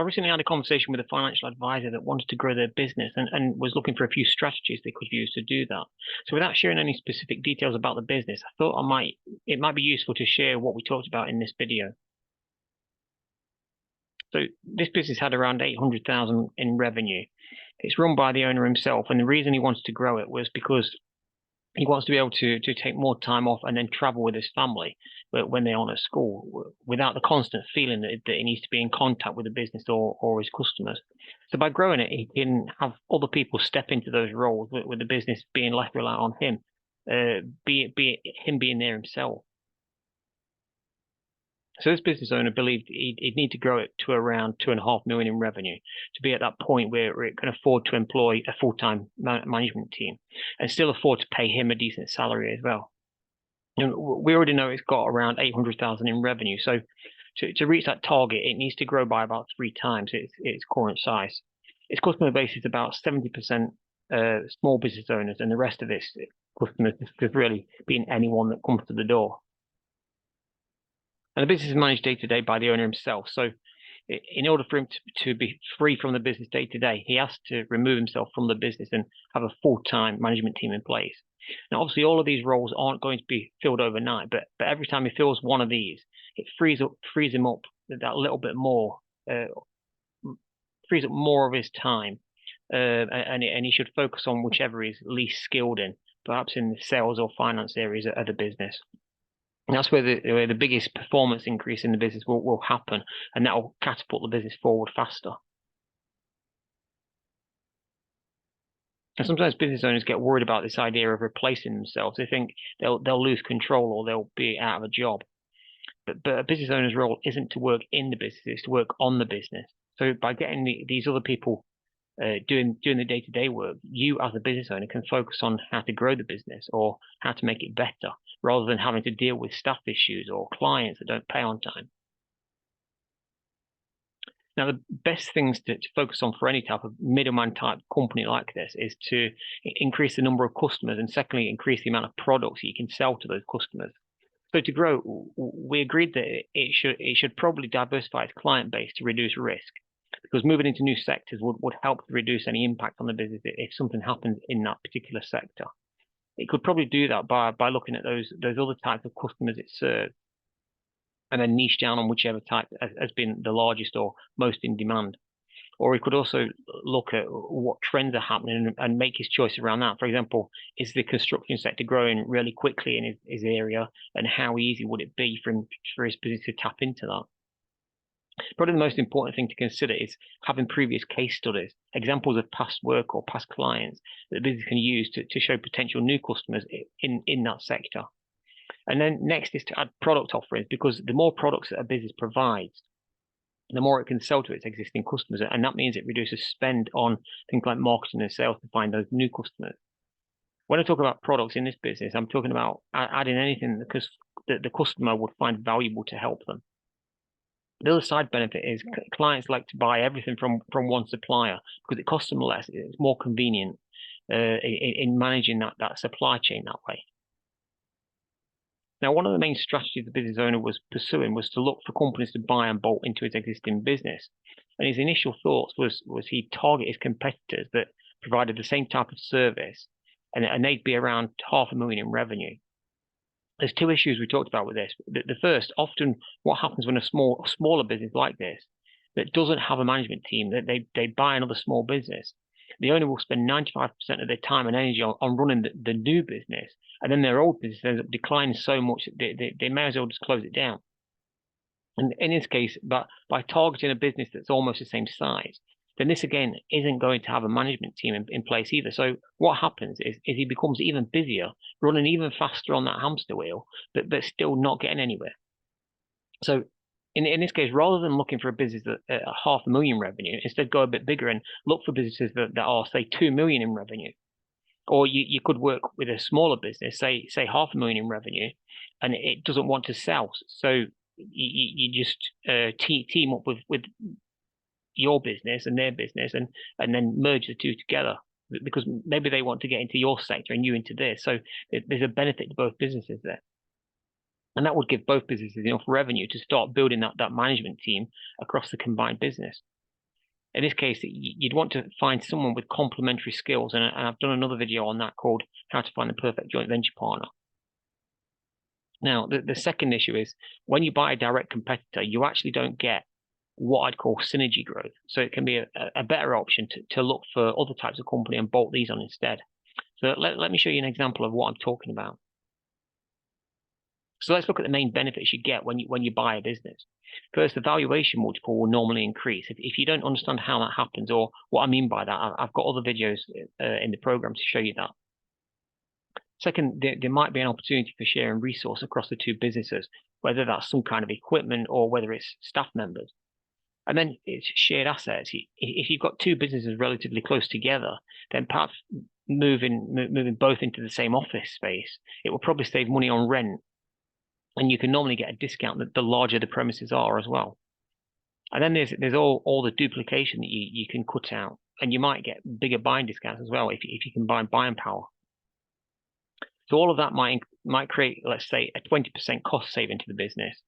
I recently had a conversation with a financial advisor that wanted to grow their business and was looking for a few strategies they could use to do that. So without sharing any specific details about the business, I thought it might be useful to share what we talked about in this video. So this business had around 800,000 in revenue. It's run by the owner himself, and the reason he wanted to grow it was because he wants to be able to take more time off and then travel with his family when they're on at school without the constant feeling that he needs to be in contact with the business or his customers. So by growing it, he can have other people step into those roles with the business being less reliant on him, be it him being there himself. So this business owner believed he'd need to grow it to around 2.5 million in revenue to be at that point where it can afford to employ a full-time management team and still afford to pay him a decent salary as well. And we already know it's got around 800,000 in revenue. So to reach that target, it needs to grow by about 3 times its current size. Its customer base is about 70% small business owners, and the rest of its customers could really be anyone that comes to the door. And the business is managed day to day by the owner himself. So in order for him to be free from the business day to day, he has to remove himself from the business and have a full-time management team in place. Now, obviously, all of these roles aren't going to be filled overnight, but every time he fills one of these, it frees him up that little bit more, frees up more of his time, and he should focus on whichever he's least skilled in, perhaps in the sales or finance areas of the business. And that's where the biggest performance increase in the business will happen, and that will catapult the business forward faster. And sometimes business owners get worried about this idea of replacing themselves. They think they'll lose control or they'll be out of a job. But a business owner's role isn't to work in the business; it's to work on the business. So by getting these other people doing the day-to-day work, you as a business owner can focus on how to grow the business or how to make it better, rather than having to deal with staff issues or clients that don't pay on time. Now, the best things to focus on for any type of middleman type company like this is to increase the number of customers, and secondly, increase the amount of products you can sell to those customers. So to grow, we agreed that it should probably diversify its client base to reduce risk, because moving into new sectors would help to reduce any impact on the business if something happens in that particular sector. It could probably do that by looking at those other types of customers it serves, and then niche down on whichever type has been the largest or most in demand. Or he could also look at what trends are happening and make his choice around that. For example, is the construction sector growing really quickly in his area, and how easy would it be for his business to tap into that? Probably the most important thing to consider is having previous case studies, examples of past work or past clients that the business can use to show potential new customers in that sector. And then next is to add product offerings, because the more products that a business provides, the more it can sell to its existing customers. And that means it reduces spend on things like marketing and sales to find those new customers. When I talk about products in this business, I'm talking about adding anything that the customer would find valuable to help them. The other side benefit is clients like to buy everything from one supplier because it costs them less. It's more convenient in managing that supply chain that way. Now, one of the main strategies the business owner was pursuing was to look for companies to buy and bolt into his existing business. And his initial thoughts was he'd target his competitors that provided the same type of service, and they'd be around 500,000 in revenue. There's 2 issues we talked about with this. The first, often what happens when a smaller business like this that doesn't have a management team, that they buy another small business, the owner will spend 95% of their time and energy on running the new business, and then their old business ends up declining so much that they may as well just close it down. And in this case, but by targeting a business that's almost the same size, then this again isn't going to have a management team in place either. So what happens is he becomes even busier, running even faster on that hamster wheel, but still not getting anywhere. So in this case, rather than looking for a business that 500,000 revenue, instead go a bit bigger and look for businesses that are, say, 2 million in revenue. Or you could work with a smaller business, say 500,000 in revenue, and it doesn't want to sell. So you just team up with your business and their business, and then merge the two together, because maybe they want to get into your sector and you into theirs. So there's a benefit to both businesses there. And that would give both businesses enough revenue to start building that management team across the combined business. In this case, you'd want to find someone with complementary skills, and I've done another video on that called How to Find the Perfect Joint Venture Partner. Now, the second issue is when you buy a direct competitor, you actually don't get what I'd call synergy growth. So it can be a better option to look for other types of company and bolt these on instead. So let me show you an example of what I'm talking about. So let's look at the main benefits you get when you buy a business. First, the valuation multiple will normally increase. If you don't understand how that happens or what I mean by that, I've got other videos in the program to show you that. Second, there might be an opportunity for sharing resource across the two businesses, whether that's some kind of equipment or whether it's staff members. And then it's shared assets. If you've got two businesses relatively close together, then perhaps moving both into the same office space, it will probably save money on rent. And you can normally get a discount the larger the premises are as well. And then there's all the duplication that you can cut out, and you might get bigger buying discounts as well if you can buy buying power. So all of that might create, let's say, a 20% cost saving to the business.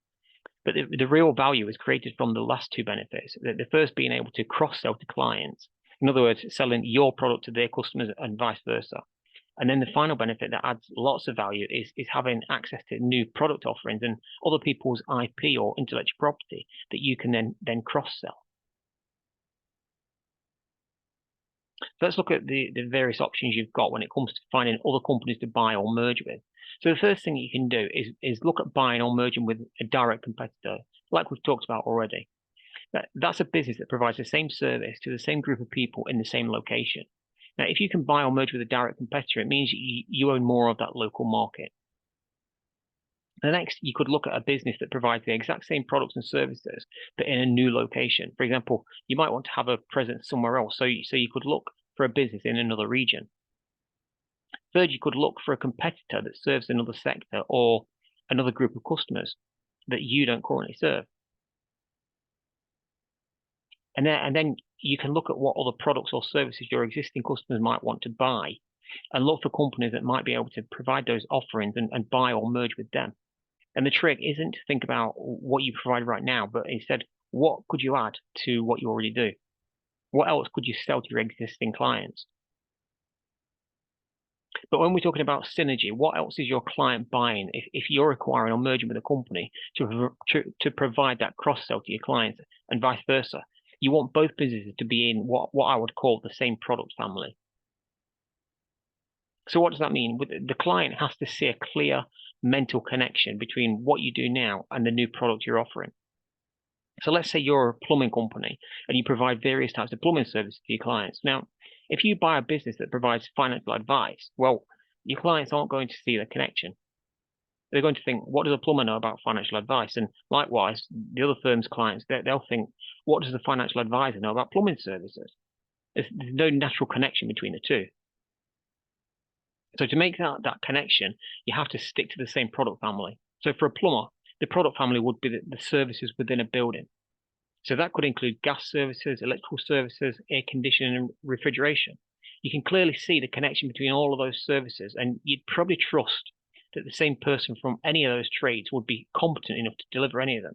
But the real value is created from the last two benefits. The first being able to cross-sell to clients. In other words, selling your product to their customers and vice versa. And then the final benefit that adds lots of value is having access to new product offerings and other people's IP or intellectual property that you can then cross-sell. So let's look at the various options you've got when it comes to finding other companies to buy or merge with. So the first thing you can do is look at buying or merging with a direct competitor, like we've talked about already. That's a business that provides the same service to the same group of people in the same location. Now, if you can buy or merge with a direct competitor, it means you own more of that local market. The next, you could look at a business that provides the exact same products and services, but in a new location. For example, you might want to have a presence somewhere else, so you could look for a business in another region. Third, you could look for a competitor that serves another sector or another group of customers that you don't currently serve. And then you can look at what other products or services your existing customers might want to buy and look for companies that might be able to provide those offerings and buy or merge with them. And the trick isn't to think about what you provide right now, but instead, what could you add to what you already do? What else could you sell to your existing clients? But when we're talking about synergy, what else is your client buying if you're acquiring or merging with a company to provide that cross-sell to your clients and vice versa? You want both businesses to be in what I would call the same product family. So what does that mean? The client has to see a clear mental connection between what you do now and the new product you're offering. So let's say you're a plumbing company and you provide various types of plumbing services to your clients. Now, if you buy a business that provides financial advice, well, your clients aren't going to see the connection. They're going to think, what does a plumber know about financial advice? And likewise, the other firm's clients, they'll think, what does the financial advisor know about plumbing services? There's no natural connection between the two. So to make that connection, you have to stick to the same product family. So for a plumber, the product family would be the services within a building. So that could include gas services, electrical services, air conditioning, and refrigeration. You can clearly see the connection between all of those services, and you'd probably trust that the same person from any of those trades would be competent enough to deliver any of them.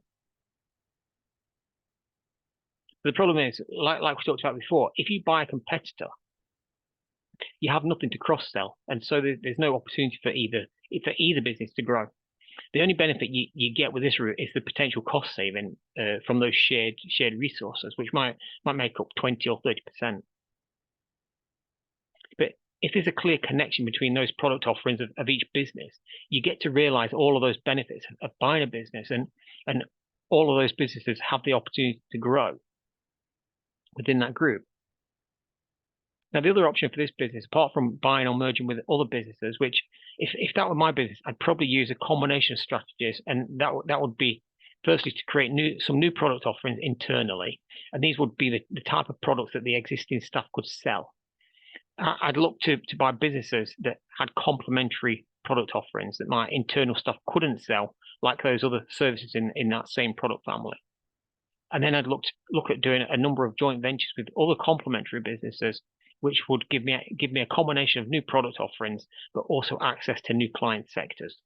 But the problem is, like we talked about before, if you buy a competitor, you have nothing to cross-sell, and so there's no opportunity for either business to grow. The only benefit you get with this route is the potential cost saving from those shared resources, which might make up 20 or 30%. But if there's a clear connection between those product offerings of each business, you get to realize all of those benefits of buying a business, and all of those businesses have the opportunity to grow within that group. Now, the other option for this business, apart from buying or merging with other businesses, which if that were my business, I'd probably use a combination of strategies, and that would be firstly to create some new product offerings internally, and these would be the type of products that the existing staff could sell. I'd look to buy businesses that had complementary product offerings that my internal staff couldn't sell, like those other services in that same product family. And then I'd look at doing a number of joint ventures with other complementary businesses, which would give me a combination of new product offerings, but also access to new client sectors.